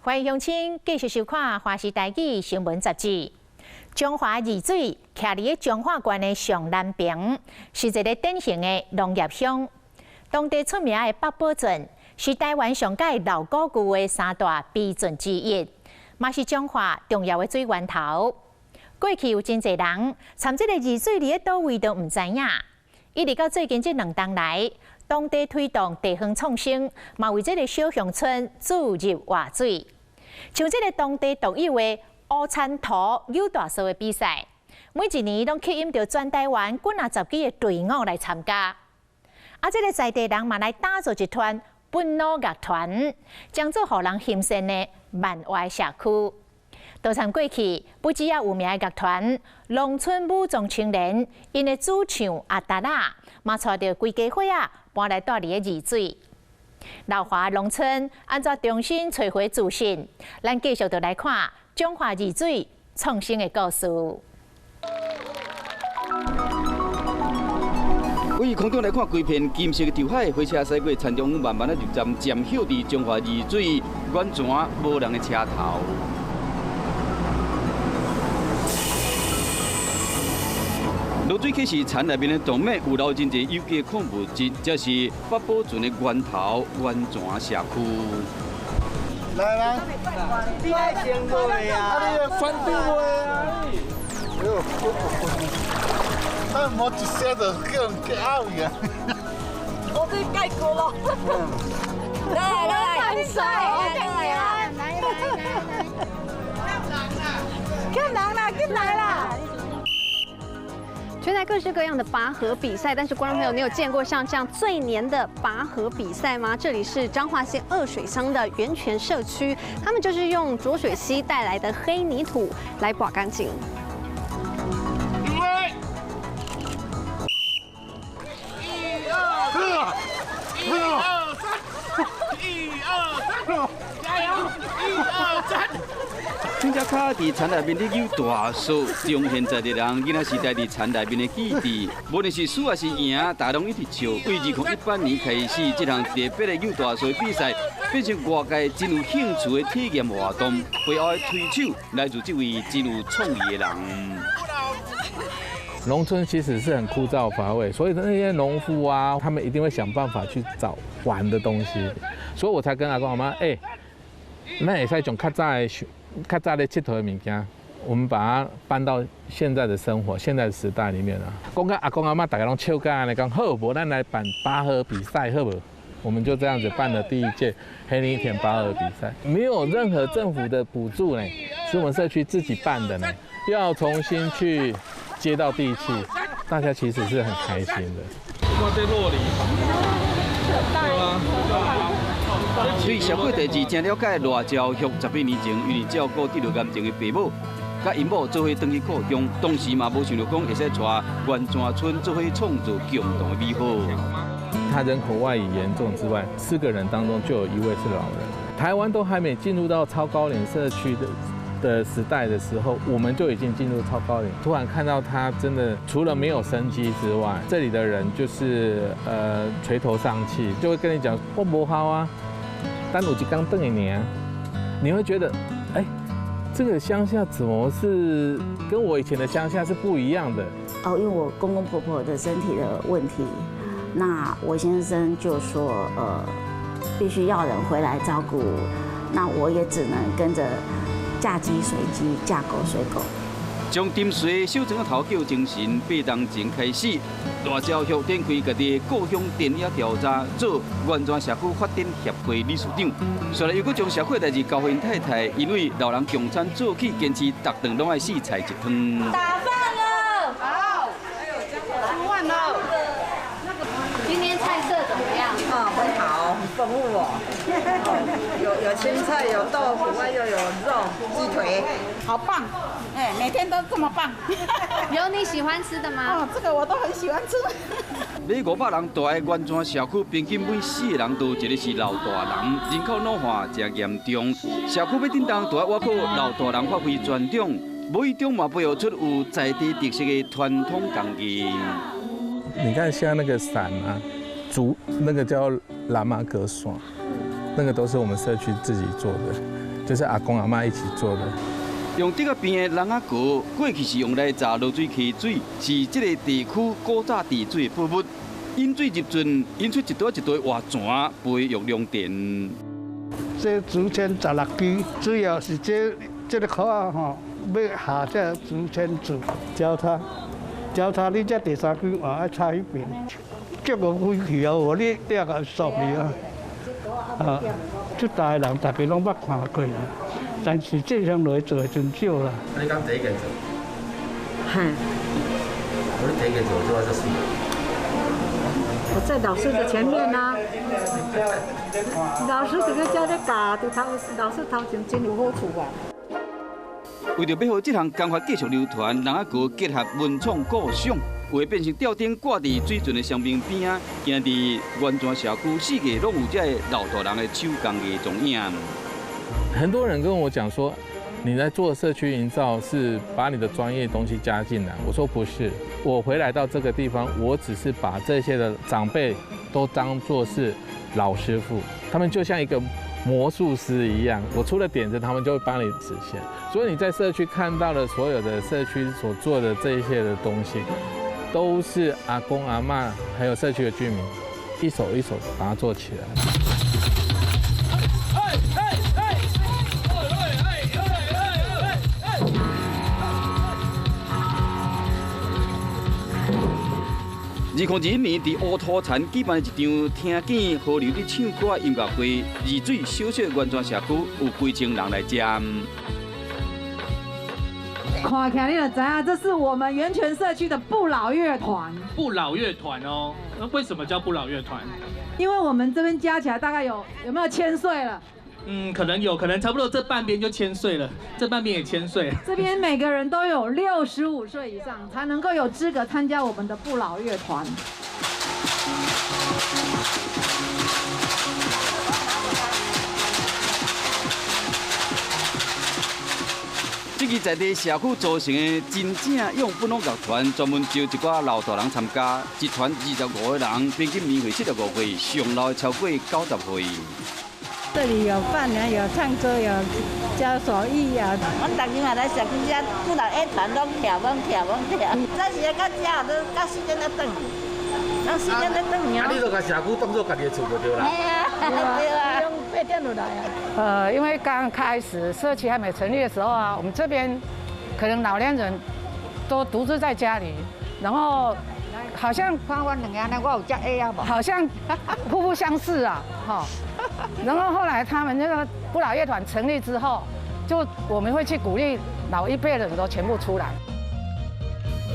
欢迎乡亲继续收看《华视台语新闻杂志》。中华二水徛伫彰化县的上南边，是一个典型的农业乡。当地出名的北堡镇是台湾上届老古旧的三大避圳之一，嘛是彰化重要的水源头。过去有真侪人参这个二水伫倒位都唔知影，一直到最近这2年来，当地推动地方创新，嘛为这个小乡村注入活水。像这个当地独有的乌田土有大数的比赛，每一年拢吸引到全台湾几10几个队伍来参加。这个在地人嘛来打造一团本土乐团，将做互人欣赏的漫画社区。多参过去，不只有名的乐团，农村武装青年，因的主唱阿达拉，嘛带着规家伙搬来大理的二水。老华农村按照重新找回自信，咱继续就来看彰化二水创新的故事。位空中来看，规片金色的潮海，火车驶过田中慢慢的入站，渐晓伫彰化二水远泉无人的车头。落水起是田内面的动脉有留真侪有机矿物质，这是北堡镇的源头源泉社区。来啦，你爱先过呀？你要反对我呀？哎呦，那冇一些就叫人get out呀。我最盖过了。来，很帅，来啦！存在各式各样的拔河比赛，但是观众朋友，你有见过像这样最黏的拔河比赛吗？这里是彰化县二水乡的源泉社区，他们就是用浊水溪带来的黑泥土来刮干净。听只卡伫田内面咧有大数，中现在的人囡仔时代伫田内面的记忆，无论是输还是赢，大家拢一直笑。为2018年开始，这项特别的有大数比赛变成外界真有兴趣的体验活动。背后的推手来自这位真有创意的人。农村其实是很枯燥乏味，所以那些农夫啊，他们一定会想办法去找玩的东西，所以我才跟阿公阿妈，那也是一种较早的佚佗的物件，我们把它搬到现在的生活、现在的时代里面啊。讲到阿公阿妈，大家拢笑干来讲，好不？咱来办拔河比赛，好不？我们就这样子办了第1届黑泥田拔河比赛，没有任何政府的补助呢，是我们社区自己办的呢，要重新去接到地气，大家其实是很开心的。我在洛里，对吗？对社会地质真了解，赖昭旭10几年前因为照顾得了癌症的父母，甲因某做伙登去故乡，当时嘛无想到讲会使带源泉村做伙创造共同的美好。他人口外移严重之外，4个人当中就有1位是老人。台湾都还没进入到超高龄社区的时代的时候，我们就已经进入超高龄。突然看到他真的除了没有生机之外，这里的人就是垂头丧气，就会跟你讲我不好啊，单有一缸凳一年，你会觉得这个乡下怎么是跟我以前的乡下是不一样的？因为我公公婆婆的身体的问题，那我先生就说必须要人回来照顾，那我也只能跟着嫁鸡随鸡，嫁狗随狗。从沉睡守庄的头叫精神8年前开始，赖昭旭展开家己的故乡田野调查，做源泉社区发展协会理事长。后来又搁将社会代志交给太太，因为老人共产做起，坚持逐顿拢爱4菜1汤。打饭了，好，出饭了。今天菜色怎么样？很好，很丰富哦。有青菜，有豆腐，又有肉、鸡腿，好棒！每天都这么棒。有你喜欢吃的吗？这个我都很喜欢吃。每500人大的源泉社区，平均每4个人都有一个是老大人，人口老化真严重。社区要振动，就要我靠老大人发挥全长，无意中嘛培养出有在地特色的传统工艺。你看像那个伞啊，那个叫喇嘛格耍，那个都是我们社区自己做的。就是阿公阿嬷一起做的。用这个边的人仔锅，过去是用来炸落水溪水，是这个地区古早治水的宝物。引水入樽，引出一堆一堆活泉，培育良田。这竹签16支，主要是这个口啊吼，要下这竹签子，交叉你这第3句话要插一边，这个飞去啊，我你这个熟去啊，啊，这代人大家拢捌看过啦，但是这项落做的真少啦。你讲第一件做？嗨，我第一件做做这事。我在老师的前面呢、老师这个教在教，就老师头前真有好处啊。为着要让这项工法继续流传，人仔锅结合文创构想，会变成吊顶挂伫水圳的香槟边啊，今日原泉社区四界拢有这老大人的手工艺踪影。很多人跟我讲说，你在做社区营造是把你的专业东西加进来。我说不是，我回来到这个地方，我只是把这些的长辈都当作是老师傅，他们就像一个魔术师一样，我出了点子，他们就会帮你实现。所以你在社区看到的所有的社区所做的这一些的东西，都是阿公阿嬷还有社区的居民一手一手把它做起来。2021年，伫乌土田举办一场听见河流的唱歌音乐会，二水小小原泉社区有几千人来参。看起来你就知道，这是我们源泉社区的不老乐团。不老乐团哦，那为什么叫不老乐团？因为我们这边加起来大概有没有1000岁了？可能有，可能差不多这半边就1000岁了，这半边也1000岁。这边每个人都有65岁以上，才能够有资格参加我们的不老乐团。这个在地社区组成的真正用本拢乐团，专门招一寡老大人参加，一团25个人，平均年岁75岁，上老的超过90岁。这里有伴娘，有唱歌，有教手艺啊。我逐日嘛来社区遮不老乐团拢跳。早时到遮都到时间才转，到时间才转尔。你就把社区当作家己的厝就对啦。对啊，用8点就来啊。因为刚开始社区还没成立的时候啊，我们这边可能老年人都独自在家里，然后好像看我两个呢，我有遮 A 啊无？好像互不相识啊，哈。然后后来他们那个不老乐团成立之后，就我们会去鼓励老一辈的人都全部出来。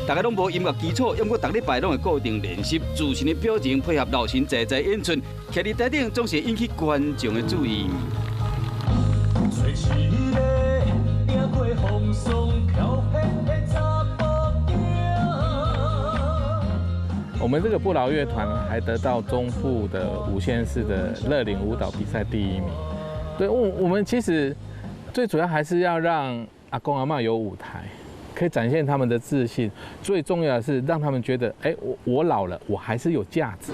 大家拢无音乐基础，因过逐礼拜拢会固定练习，自信的表情配合老神在演出，徛伫台顶总是引起观众的注意。我们这个不老乐团还得到中部的5县市的乐龄舞蹈比赛第1名。对，我们其实最主要还是要让阿公阿嬷有舞台，可以展现他们的自信。最重要的是让他们觉得，我老了，我还是有价值。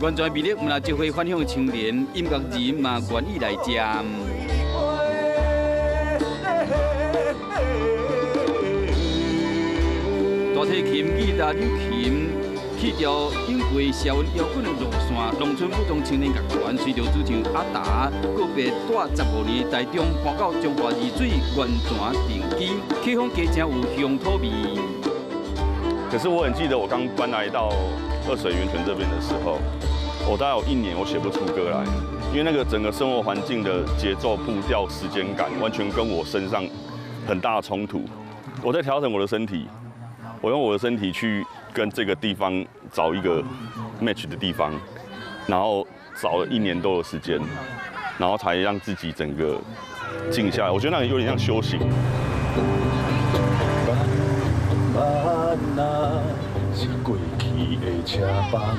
原泉魅力，唔啦就会反向青年音乐人嘛愿意来参。大提琴、吉他、柳琴，去掉引过社运摇滚的路线，农村普通青年乐团随着主唱阿达个别带15年台中搬到中华二水原泉定居，客方家真有乡土味。可是我很记得我刚搬来到二水源泉这边的时候，我大概有1年我写不出歌来，因为那个整个生活环境的节奏、步调、时间感，完全跟我身上很大的冲突。我在调整我的身体。我用我的身体去跟这个地方找一个 match 的地方，然后找了1年多的时间，然后才让自己整个静下来。我觉得那个有点像修行。是过去的车帮，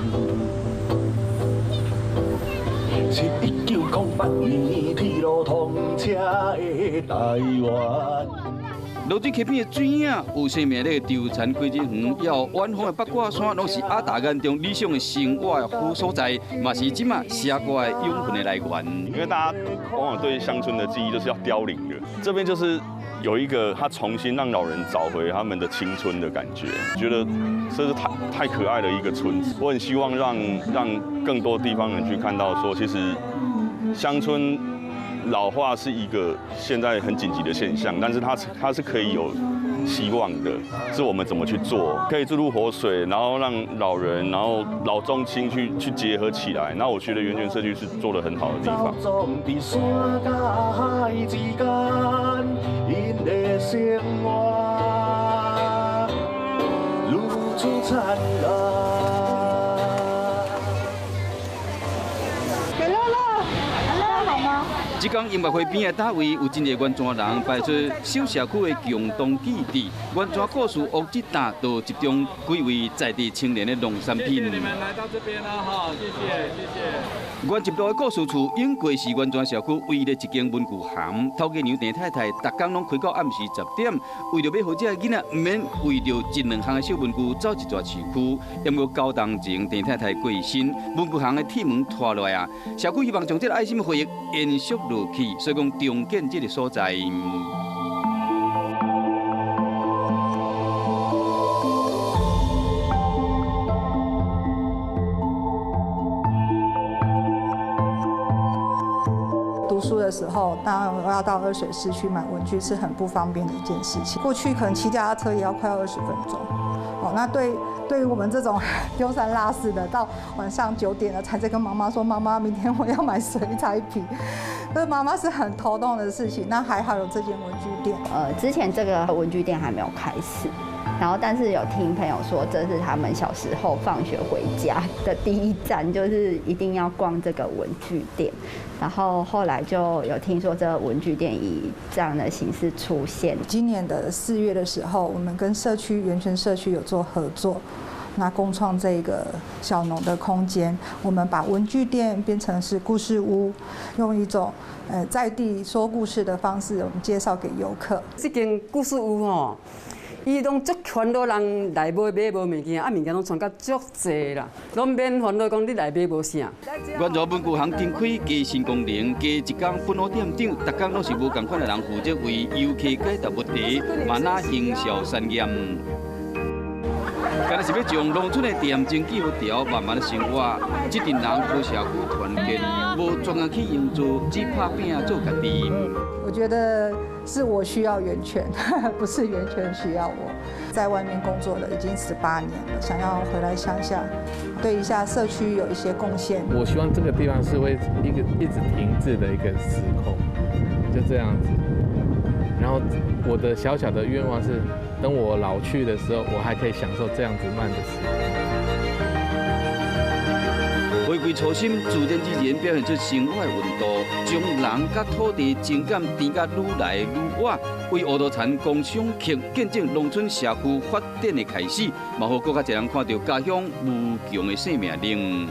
是1908年铁路通车的台湾。落水溪边的水影有生命力，舟田归真园，也有远方的八卦山，拢是阿达眼中理想的生活的好所在，嘛是即马写歌的养分的来源。因为大家往往对乡村的记忆就是要凋零的，这边就是有一个他重新让老人找回他们的青春的感觉，觉得这是太可爱的一个村子。我很希望让更多地方人去看到说，其实乡村老化是一个现在很紧急的现象，但是它是可以有希望的，是我们怎么去做，可以注入活水，然后让老人，然后老中青去结合起来。那我觉得源泉社区是做得很好的地方。即天音乐会边的单位有真侪原住人摆出小社区的共同基地，原住故事屋一担都集中几位在地青年的农产品。谢谢你们来到这边了哈，谢谢。原集落的故事厝，永过是原住社区唯一的一间文具行。头家娘陈太太，逐工拢开到暗时10点，为着要好这囡仔唔免为着一两项的小文具走一段市区。因为9年前陈太太过身，文具行的铁门拖落啊，社区希望将这个爱心回忆延续落去，所以讲重建这个所在。读书的时候，当然我要到二水市区买文具是很不方便的一件事情。过去可能骑脚踏车也要快要20分钟。那对于我们这种丢三落四的，到晚上9点了才在跟妈妈说，妈妈明天我要买水彩笔，对妈妈是很头痛的事情。那还好有这间文具店。之前这个文具店还没有开始。然后，但是有听朋友说，这是他们小时候放学回家的第一站，就是一定要逛这个文具店。然后后来就有听说，这个文具店以这样的形式出现。今年的4月的时候，我们跟源泉社区有做合作，那共创这个小农的空间。我们把文具店变成是故事屋，用一种在地说故事的方式，我们介绍给游客。这间故事屋吼。伊拢足烦恼人来买无物件，物件拢传甲足济啦，拢免烦恼讲你来买无啥。原住文具行新开加新功能，加一天分屋店长，逐工拢是无同款的人负责为游客解答问题，嘛那行销产业。今日是要将农村的店经济条慢慢的生活，这群人和社区团结，无专门去营造，只拍拼做家己。我觉得是我需要源泉，不是源泉需要我。在外面工作了已经18年了，想要回来乡下，对一下社区有一些贡献。我希望这个地方是会一直停滞的一个时空，就这样子。然后我的小小的愿望是，等我老去的时候，我还可以享受这样子慢的时光。回归初心，自然之然表现出生活的温度，将人甲土地情感填甲愈来愈活，为乌头田工商客见证农村社区发展的开始，嘛，互更加侪人看到家乡无穷的生命力。